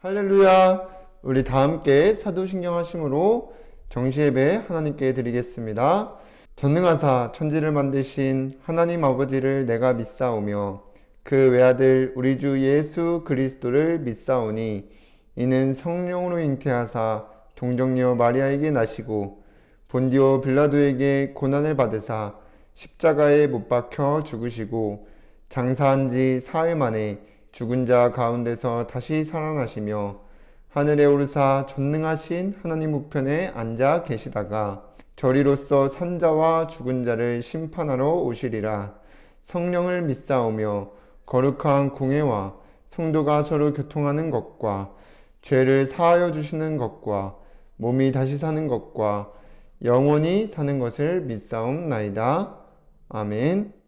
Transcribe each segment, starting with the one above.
할렐루야. 우리 다 함께 사도신경 하심으로 정시예배 하나님께 드리겠습니다. 전능하사 천지를 만드신 하나님 아버지를 내가 믿사오며 그 외아들 우리 주 예수 그리스도를 믿사오니 이는 성령으로 잉태하사 동정녀 마리아에게 나시고 본디오 빌라도에게 고난을 받으사 십자가에 못 박혀 죽으시고 장사한 지 사흘 만에 죽은 자 가운데서 다시 살아나시며 하늘에 오르사 전능하신 하나님 우편에 앉아 계시다가 저리로서 산자와 죽은 자를 심판하러 오시리라. 성령을 믿사오며 거룩한 공회와 성도가 서로 교통하는 것과 죄를 사하여 주시는 것과 몸이 다시 사는 것과 영원히 사는 것을 믿사옵나이다. 아멘.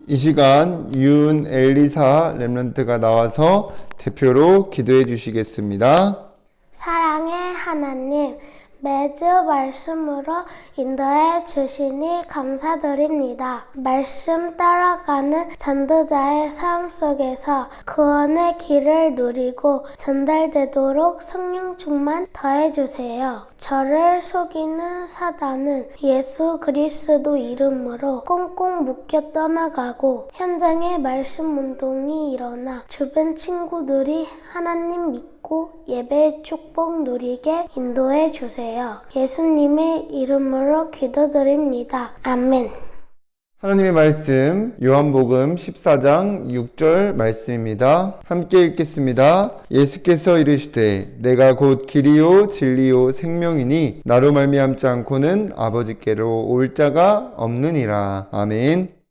이 시간 윤 엘리사 렘넌트가 나와서 대표로 기도해 주시겠습니다. 사랑의 하나님, 매주 말씀으로 인도해 주시니 감사드립니다. 말씀 따라가는 전도자의 삶 속에서 구원의 길을 누리고 전달되도록 성령 충만 더해주세요. 저를 속이는 사단은 예수 그리스도 이름으로 꽁꽁 묶여 떠나가고 현장에 말씀 운동이 일어나 주변 친구들이 하나님 믿고 예배의 축복 누리게 인도해 주세요. 예수님의 이름으로 기도드립니다. 아멘. 하나님의 말씀 요한복음 14장 6절 말씀입니다. 함께 읽겠습니다. 예수께서 이르시되 내가 곧 길이요 진리요 생명이니 나로 말미암지 않고는 아버지께로 올 자가 없느니라. 아멘.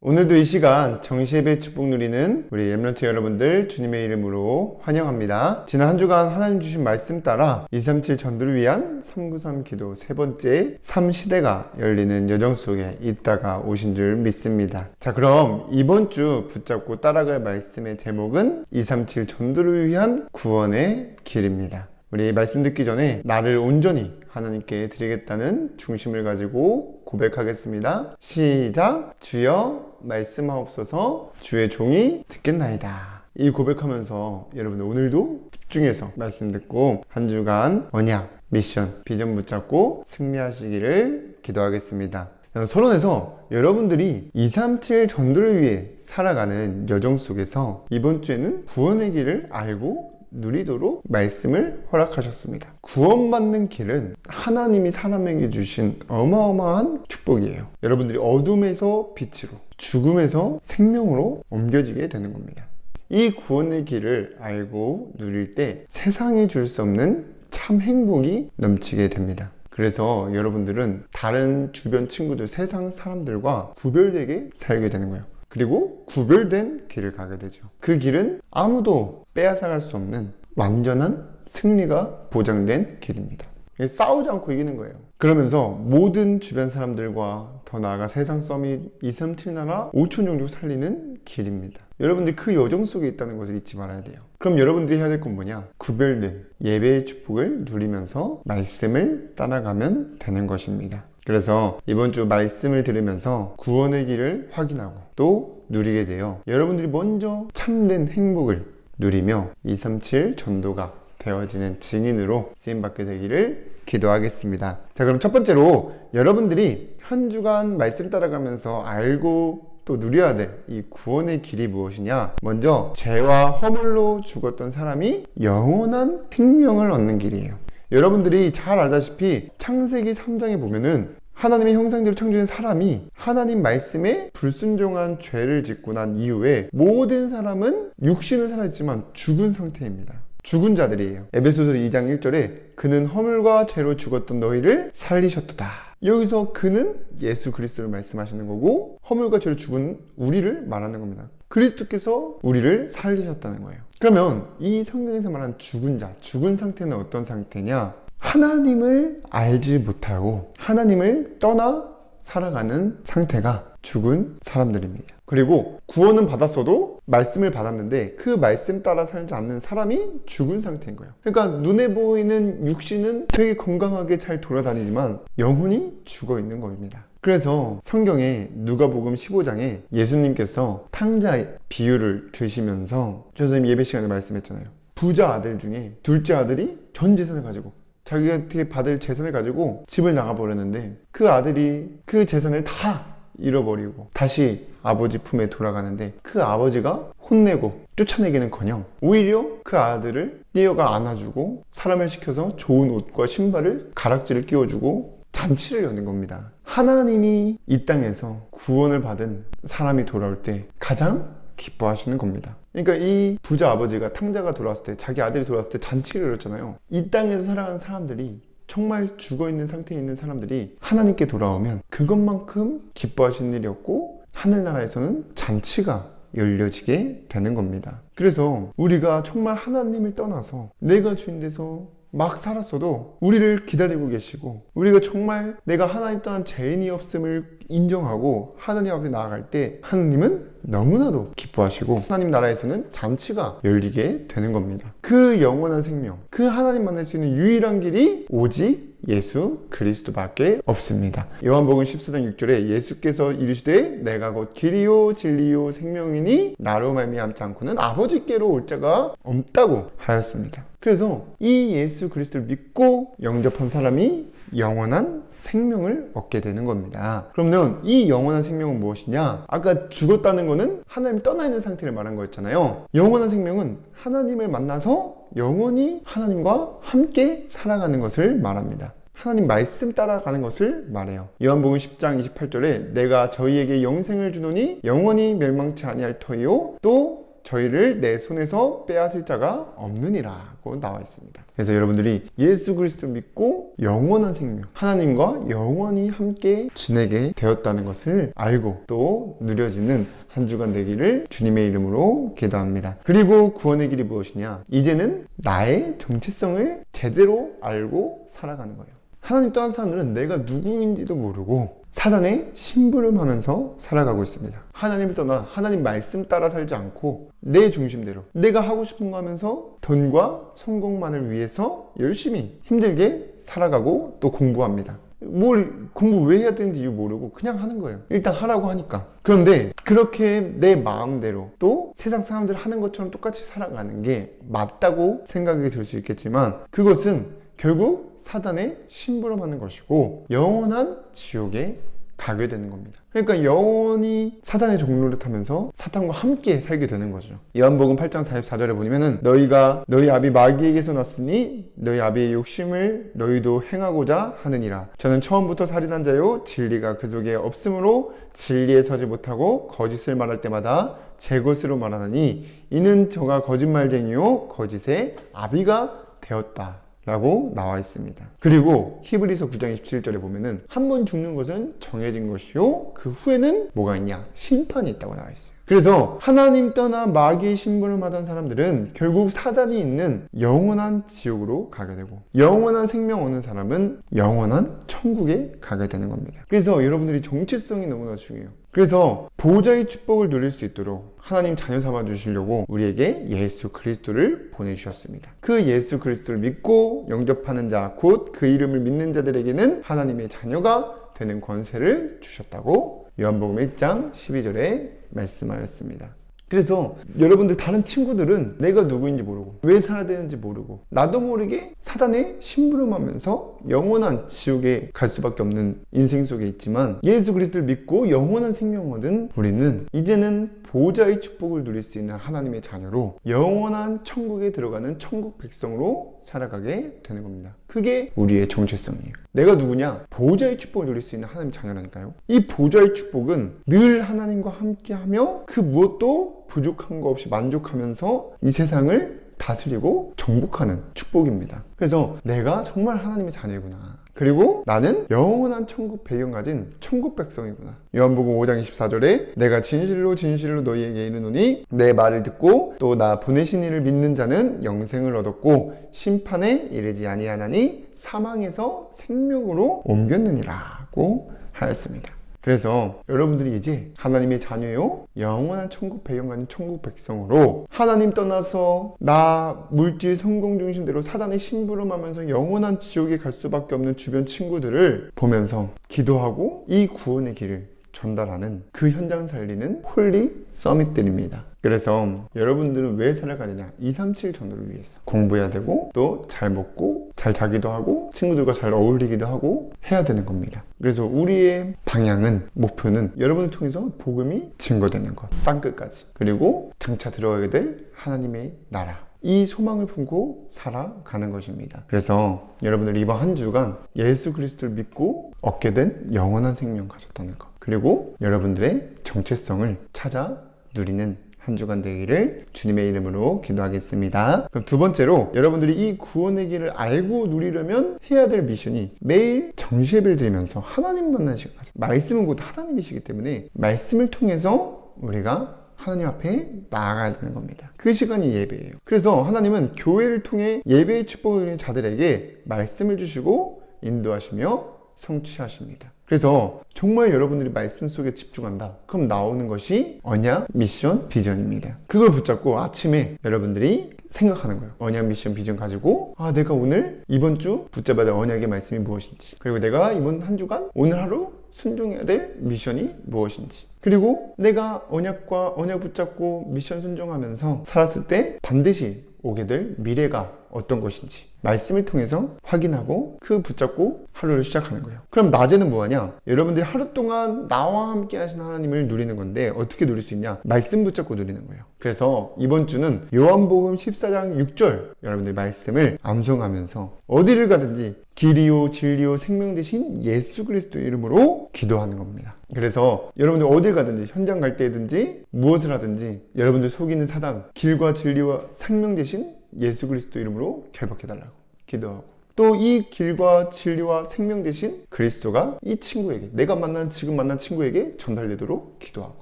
오늘도 이 시간 정시예배 축복 누리는 우리 렘넌트 여러분들 주님의 이름으로 환영합니다. 지난 한 주간 하나님 주신 말씀 따라 237 전도를 위한 393 기도 세 번째 3시대가 열리는 여정 속에 있다가 오신 줄 믿습니다. 자, 그럼 이번 주 붙잡고 따라갈 말씀의 제목은 237 전도를 위한 구원의 길입니다. 우리 말씀 듣기 전에 나를 온전히 하나님께 드리겠다는 중심을 가지고 고백하겠습니다. 시작! 주여 말씀하옵소서. 주의 종이 듣겠나이다. 이 고백하면서 여러분들 오늘도 집중해서 말씀 듣고 한 주간 언약, 미션, 비전 붙잡고 승리하시기를 기도하겠습니다. 서론에서 여러분들이 237 전도를 위해 살아가는 여정 속에서 이번 주에는 구원의 길을 알고 누리도록 말씀을 허락하셨습니다. 구원받는 길은 하나님이 사람에게 주신 어마어마한 축복이에요. 여러분들이 어둠에서 빛으로, 죽음에서 생명으로 옮겨지게 되는 겁니다. 이 구원의 길을 알고 누릴 때 세상이 줄 수 없는 참 행복이 넘치게 됩니다. 그래서 여러분들은 다른 주변 친구들, 세상 사람들과 구별되게 살게 되는 거예요. 그리고 구별된 길을 가게 되죠. 그 길은 아무도 빼앗아갈 수 없는 완전한 승리가 보장된 길입니다. 싸우지 않고 이기는 거예요. 그러면서 모든 주변 사람들과 더 나아가 세상 서밋 237 나라 5천 종족 살리는 길입니다. 여러분들이 그 여정 속에 있다는 것을 잊지 말아야 돼요. 그럼 여러분들이 해야 될 건 뭐냐? 구별된 예배의 축복을 누리면서 말씀을 따라가면 되는 것입니다. 그래서 이번 주 말씀을 들으면서 구원의 길을 확인하고 또 누리게 돼요. 여러분들이 먼저 참된 행복을 누리며 237 전도가 되어지는 증인으로 쓰임받게 되기를 기도하겠습니다. 자, 그럼 첫 번째로 여러분들이 한 주간 말씀 따라가면서 알고 또 누려야 될 이 구원의 길이 무엇이냐? 먼저 죄와 허물로 죽었던 사람이 영원한 생명을 얻는 길이에요. 여러분들이 잘 알다시피 창세기 3장에 보면은 하나님의 형상대로 창조된 사람이 하나님 말씀에 불순종한 죄를 짓고 난 이후에 모든 사람은 육신은 살아있지만 죽은 상태입니다. 죽은 자들이에요. 에베소서 2장 1절에 그는 허물과 죄로 죽었던 너희를 살리셨도다. 여기서 그는 예수 그리스도를 말씀하시는 거고 허물과 죄로 죽은 우리를 말하는 겁니다. 그리스도께서 우리를 살리셨다는 거예요. 그러면 이 성경에서 말하는 죽은 자, 죽은 상태는 어떤 상태냐? 하나님을 알지 못하고 하나님을 떠나 살아가는 상태가 죽은 사람들입니다. 그리고 구원은 받았어도 말씀을 받았는데 그 말씀 따라 살지 않는 사람이 죽은 상태인 거예요. 그러니까 눈에 보이는 육신은 되게 건강하게 잘 돌아다니지만 영혼이 죽어 있는 겁니다. 그래서 성경에 누가복음 15장에 예수님께서 탕자 비유를 드시면서 선생님 예배 시간에 말씀했잖아요. 부자 아들 중에 둘째 아들이 전 재산을 가지고 자기한테 받을 재산을 가지고 집을 나가버렸는데 그 아들이 그 재산을 다 잃어버리고 다시 아버지 품에 돌아가는데 그 아버지가 혼내고 쫓아내기는커녕 오히려 그 아들을 뛰어가 안아주고 사람을 시켜서 좋은 옷과 신발을 가락지를 끼워주고 잔치를 여는 겁니다. 하나님이 이 땅에서 구원을 받은 사람이 돌아올 때 가장 기뻐하시는 겁니다. 그러니까 이 부자 아버지가 탕자가 돌아왔을 때 자기 아들이 돌아왔을 때 잔치를 열었잖아요. 이 땅에서 살아가는 사람들이 정말 죽어있는 상태에 있는 사람들이 하나님께 돌아오면 그것만큼 기뻐하시는 일이 없고 하늘나라에서는 잔치가 열려지게 되는 겁니다. 그래서 우리가 정말 하나님을 떠나서 내가 주인 돼서 막 살았어도 우리를 기다리고 계시고 우리가 정말 내가 하나님 떠난 죄인이 없음을 인정하고 하나님 앞에 나아갈 때 하나님은 너무나도 기뻐하시고 하나님 나라에서는 잔치가 열리게 되는 겁니다. 그 영원한 생명, 그 하나님 만날 수 있는 유일한 길이 오직 예수 그리스도밖에 없습니다. 요한복음 14장 6절에 예수께서 이르시되 내가 곧 길이요 진리요 생명이니 나로 말미암지 않고는 아버지께로 올 자가 없다고 하였습니다. 그래서 이 예수 그리스도를 믿고 영접한 사람이 영원한 생명을 얻게 되는 겁니다. 그러면 이 영원한 생명은 무엇이냐? 아까 죽었다는 거는 하나님을 떠나 있는 상태를 말한 거였잖아요. 영원한 생명은 하나님을 만나서 영원히 하나님과 함께 살아가는 것을 말합니다. 하나님 말씀 따라가는 것을 말해요. 요한복음 10장 28절에 내가 저희에게 영생을 주노니 영원히 멸망치 아니할 터이요 또 저희를 내 손에서 빼앗을 자가 없느니라고 나와 있습니다. 그래서 여러분들이 예수 그리스도를 믿고 영원한 생명, 하나님과 영원히 함께 지내게 되었다는 것을 알고 또 누려지는 한 주간 되기를 주님의 이름으로 기도합니다. 그리고 구원의 길이 무엇이냐? 이제는 나의 정체성을 제대로 알고 살아가는 거예요. 하나님 떠난 사람들은 내가 누구인지도 모르고 사단의 심부름하면서 살아가고 있습니다. 하나님을 떠나 하나님 말씀 따라 살지 않고 내 중심대로 내가 하고 싶은 거 하면서 돈과 성공만을 위해서 열심히 힘들게 살아가고 또 공부합니다. 뭘 공부 왜 해야 되는지 이유 모르고 그냥 하는 거예요. 일단 하라고 하니까. 그런데 그렇게 내 마음대로 또 세상 사람들 하는 것처럼 똑같이 살아가는 게 맞다고 생각이 들 수 있겠지만 그것은 결국 사단의 심부름하는 것이고 영원한 지옥에 가게 되는 겁니다. 그러니까 영원히 사단의 종로를 타면서 사탄과 함께 살게 되는 거죠. 요한복음 8장 44절에 보면은 너희가 너희 아비 마귀에게서 났으니 너희 아비의 욕심을 너희도 행하고자 하느니라. 저는 처음부터 살인한 자요 진리가 그 속에 없으므로 진리에 서지 못하고 거짓을 말할 때마다 제 것으로 말하느니 이는 저가 거짓말쟁이요 거짓의 아비가 되었다 라고 나와 있습니다. 그리고 히브리서 9장 27절에 보면은 한 번 죽는 것은 정해진 것이요 그 후에는 뭐가 있냐? 심판이 있다고 나와 있어요. 그래서 하나님 떠나 마귀의 심부름하던 사람들은 결국 사단이 있는 영원한 지옥으로 가게 되고, 영원한 생명 얻는 사람은 영원한 천국에 가게 되는 겁니다. 그래서 여러분들이 정체성이 너무나 중요해요. 그래서 보호자의 축복을 누릴 수 있도록 하나님 자녀 삼아 주시려고 우리에게 예수 그리스도를 보내주셨습니다. 그 예수 그리스도를 믿고 영접하는 자, 곧 그 이름을 믿는 자들에게는 하나님의 자녀가 되는 권세를 주셨다고 요한복음 1장 12절에 말씀하였습니다. 그래서 여러분들 다른 친구들은 내가 누구인지 모르고 왜 살아야 되는지 모르고 나도 모르게 사단에 심부름하면서 영원한 지옥에 갈 수밖에 없는 인생 속에 있지만, 예수 그리스도를 믿고 영원한 생명 얻은 우리는 이제는 보호자의 축복을 누릴 수 있는 하나님의 자녀로 영원한 천국에 들어가는 천국 백성으로 살아가게 되는 겁니다. 그게 우리의 정체성이에요. 내가 누구냐? 보호자의 축복을 누릴 수 있는 하나님의 자녀라니까요. 이 보호자의 축복은 늘 하나님과 함께하며 그 무엇도 부족한 거 없이 만족하면서 이 세상을 다스리고 정복하는 축복입니다. 그래서 내가 정말 하나님의 자녀이구나, 그리고 나는 영원한 천국 배경 가진 천국 백성이구나. 요한복음 5장 24절에 내가 진실로 진실로 너희에게 이르노니 내 말을 듣고 또 나 보내신 이를 믿는 자는 영생을 얻었고 심판에 이르지 아니하나니 사망에서 생명으로 옮겼느니라고 하였습니다. 그래서 여러분들이 이제 하나님의 자녀요, 영원한 천국 배경 가진 천국 백성으로 하나님 떠나서 나 물질 성공 중심대로 사단의 심부름하면서 영원한 지옥에 갈 수밖에 없는 주변 친구들을 보면서 기도하고 이 구원의 길을 전달하는, 그 현장 살리는 홀리 서밋들입니다. 그래서 여러분들은 왜 살아가느냐? 237 전도를 위해서 공부해야 되고, 또 잘 먹고 잘 자기도 하고 친구들과 잘 어울리기도 하고 해야 되는 겁니다. 그래서 우리의 방향은, 목표는 여러분을 통해서 복음이 증거되는 것, 땅끝까지, 그리고 장차 들어가게 될 하나님의 나라, 이 소망을 품고 살아가는 것입니다. 그래서 여러분들 이번 한 주간 예수 그리스도를 믿고 얻게 된 영원한 생명 가졌다는 것, 그리고 여러분들의 정체성을 찾아 누리는 한 주간 되기를 주님의 이름으로 기도하겠습니다. 그럼 두 번째로, 여러분들이 이 구원의 길을 알고 누리려면 해야 될 미션이 매일 정시 예배를 드리면서 하나님 만나는 시간 가져. 말씀은 곧 하나님이시기 때문에 말씀을 통해서 우리가 하나님 앞에 나아가야 되는 겁니다. 그 시간이 예배예요. 그래서 하나님은 교회를 통해 예배의 축복을 누리는 자들에게 말씀을 주시고 인도하시며 성취하십니다. 그래서 정말 여러분들이 말씀 속에 집중한다, 그럼 나오는 것이 언약, 미션, 비전입니다. 그걸 붙잡고 아침에 여러분들이 생각하는 거예요. 언약, 미션, 비전 가지고, 내가 오늘 이번 주 붙잡아야 될 언약의 말씀이 무엇인지, 그리고 내가 이번 한 주간 오늘 하루 순종해야 될 미션이 무엇인지, 그리고 내가 언약과 언약 붙잡고 미션 순종하면서 살았을 때 반드시 오게 될 미래가 어떤 것인지 말씀을 통해서 확인하고 그 붙잡고 하루를 시작하는 거예요. 그럼 낮에는 뭐하냐? 여러분들이 하루 동안 나와 함께 하신 하나님을 누리는 건데 어떻게 누릴 수 있냐? 말씀 붙잡고 누리는 거예요. 그래서 이번 주는 요한복음 14장 6절 여러분들 말씀을 암송하면서 어디를 가든지 길이요 진리요 생명 되신 예수 그리스도 이름으로 기도하는 겁니다. 그래서 여러분들 어딜 가든지, 현장 갈 때든지 무엇을 하든지 여러분들 속이는 사단, 길과 진리와 생명 되신 예수 그리스도 이름으로 결박해달라고 기도하고, 또 이 길과 진리와 생명 되신 그리스도가 이 친구에게, 내가 지금 만난 친구에게 전달되도록 기도하고,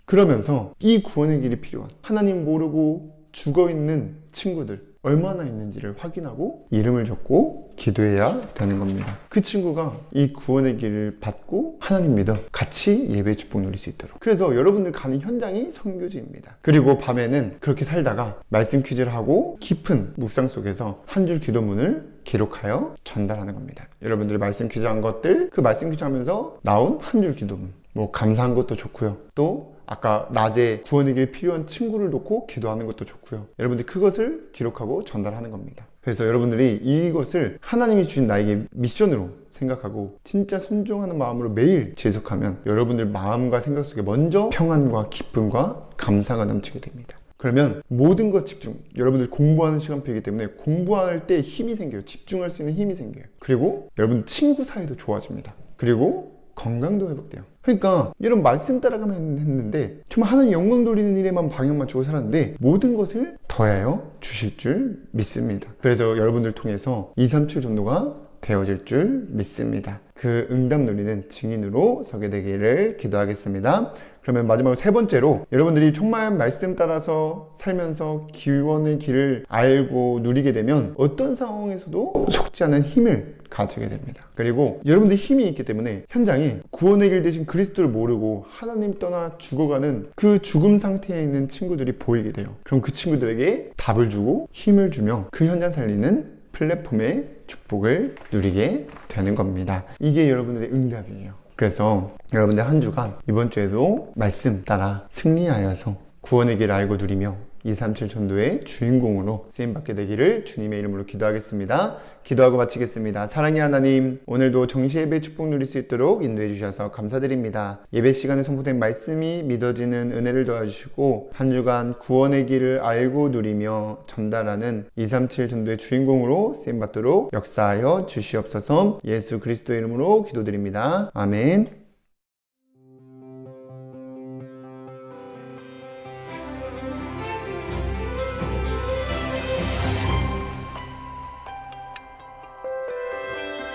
그러면서 이 구원의 길이 필요한, 하나님 모르고 죽어있는 친구들 얼마나 있는지를 확인하고 이름을 적고 기도해야 되는 겁니다. 그 친구가 이 구원의 길을 받고 하나님 믿어 같이 예배 축복 누릴 수 있도록. 그래서 여러분들 가는 현장이 선교지입니다. 그리고 밤에는 그렇게 살다가 말씀 퀴즈를 하고 깊은 묵상 속에서 한 줄 기도문을 기록하여 전달하는 겁니다. 여러분들이 말씀 퀴즈 한 것들, 그 말씀 퀴즈 하면서 나온 한 줄 기도문, 감사한 것도 좋고요, 또 아까 낮에 구원의 길 필요한 친구를 놓고 기도하는 것도 좋고요. 여러분들이 그것을 기록하고 전달하는 겁니다. 그래서 여러분들이 이것을 하나님이 주신 나에게 미션으로 생각하고 진짜 순종하는 마음으로 매일 지속하면 여러분들 마음과 생각 속에 먼저 평안과 기쁨과 감사가 넘치게 됩니다. 그러면 모든 것 집중, 여러분들 공부하는 시간표이기 때문에 공부할 때 힘이 생겨요. 집중할 수 있는 힘이 생겨요. 그리고 여러분 친구 사이도 좋아집니다. 그리고 건강도 회복돼요. 그러니까 이런 말씀 따라가면 했는데 정말 하나님 영광 돌리는 일에만 방향만 주고 살았는데 모든 것을 더하여 주실 줄 믿습니다. 그래서 여러분들 통해서 237 전도가 되어질 줄 믿습니다. 그 응답 누리는 증인으로 서게 되기를 기도하겠습니다. 그러면 마지막으로 세 번째로 여러분들이 정말 말씀 따라서 살면서 구원의 길을 알고 누리게 되면 어떤 상황에서도 속지 않은 힘을 가지게 됩니다. 그리고 여러분들 힘이 있기 때문에 현장에 구원의 길 대신 그리스도를 모르고 하나님 떠나 죽어가는 그 죽음 상태에 있는 친구들이 보이게 돼요. 그럼 그 친구들에게 답을 주고 힘을 주며 그 현장 살리는 플랫폼의 축복을 누리게 되는 겁니다. 이게 여러분들의 응답이에요. 그래서 여러분들 한 주간 이번 주에도 말씀 따라 승리하여서 구원의 길을 알고 누리며 237 전도의 주인공으로 쓰임받게 되기를 주님의 이름으로 기도하겠습니다. 기도하고 마치겠습니다. 사랑의 하나님, 오늘도 정시 예배 축복 누릴 수 있도록 인도해 주셔서 감사드립니다. 예배 시간에 선포된 말씀이 믿어지는 은혜를 도와주시고 한 주간 구원의 길을 알고 누리며 전달하는 237 전도의 주인공으로 쓰임받도록 역사하여 주시옵소서. 예수 그리스도의 이름으로 기도드립니다. 아멘.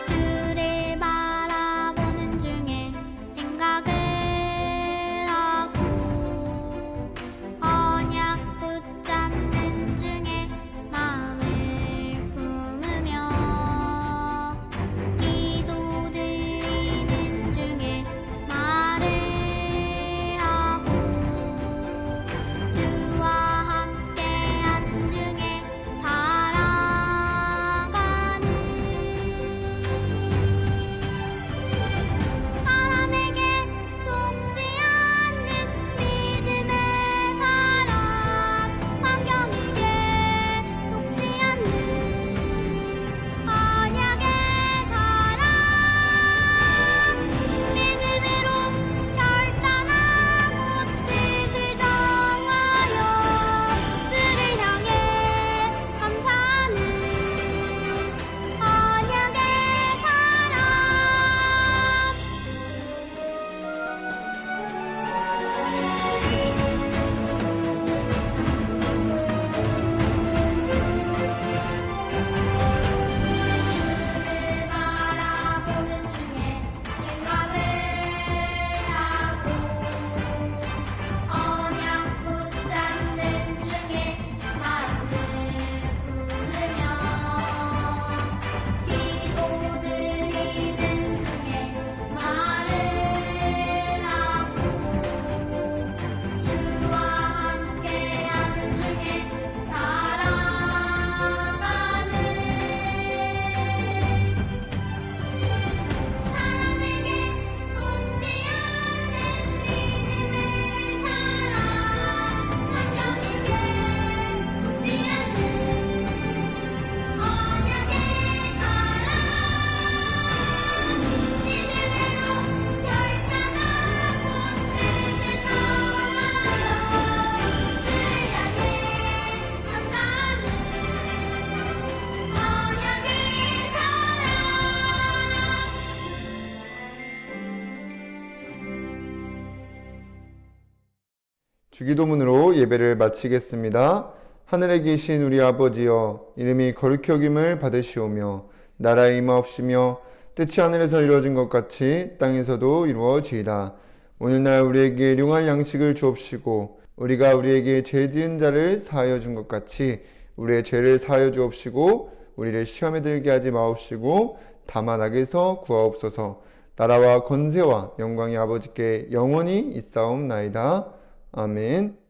주를 바라보는 중에 생각을 하고 언약 붙잡는 중에 마음을 품으며 기도드리는 중에 말을 하고 주와 함께하는 중에 살아가는 사람에게 속지 않는 믿음의 사람, 환경에게 속지 않는 언약의 사람, 믿음으로 결단하고 뜻을 정하여 주를 향해 감사하는 언약의 사람. 주를 바라보는 중에 생각을 하고 언약 붙잡는 중에 마음을 품으며 기도드리는 중에 말을 하고 주와 함께하는 중에 살아가는 사람에게 속지 않는 믿음의 사람, 환경에게 속지 않는 언약의 사람, 믿음으로 결단하고 뜻을 정하여 주를 향해 감사하는 언약의 사람. 주기도문으로 예배를 마치겠습니다. 하늘에 계신 우리 아버지여, 이름이 거룩히 여김을 받으시오며 나라에 임하옵시며 뜻이 하늘에서 이루어진 것 같이 땅에서도 이루어지이다. 오늘날 우리에게 일용할 양식을 주옵시고 우리가 우리에게 죄 지은 자를 사하여 준 것 같이 우리의 죄를 사하여 주옵시고 우리를 시험에 들게 하지 마옵시고 다만 악에서 구하옵소서. 나라와 권세와 영광이 아버지께 영원히 있사옵나이다. 아멘.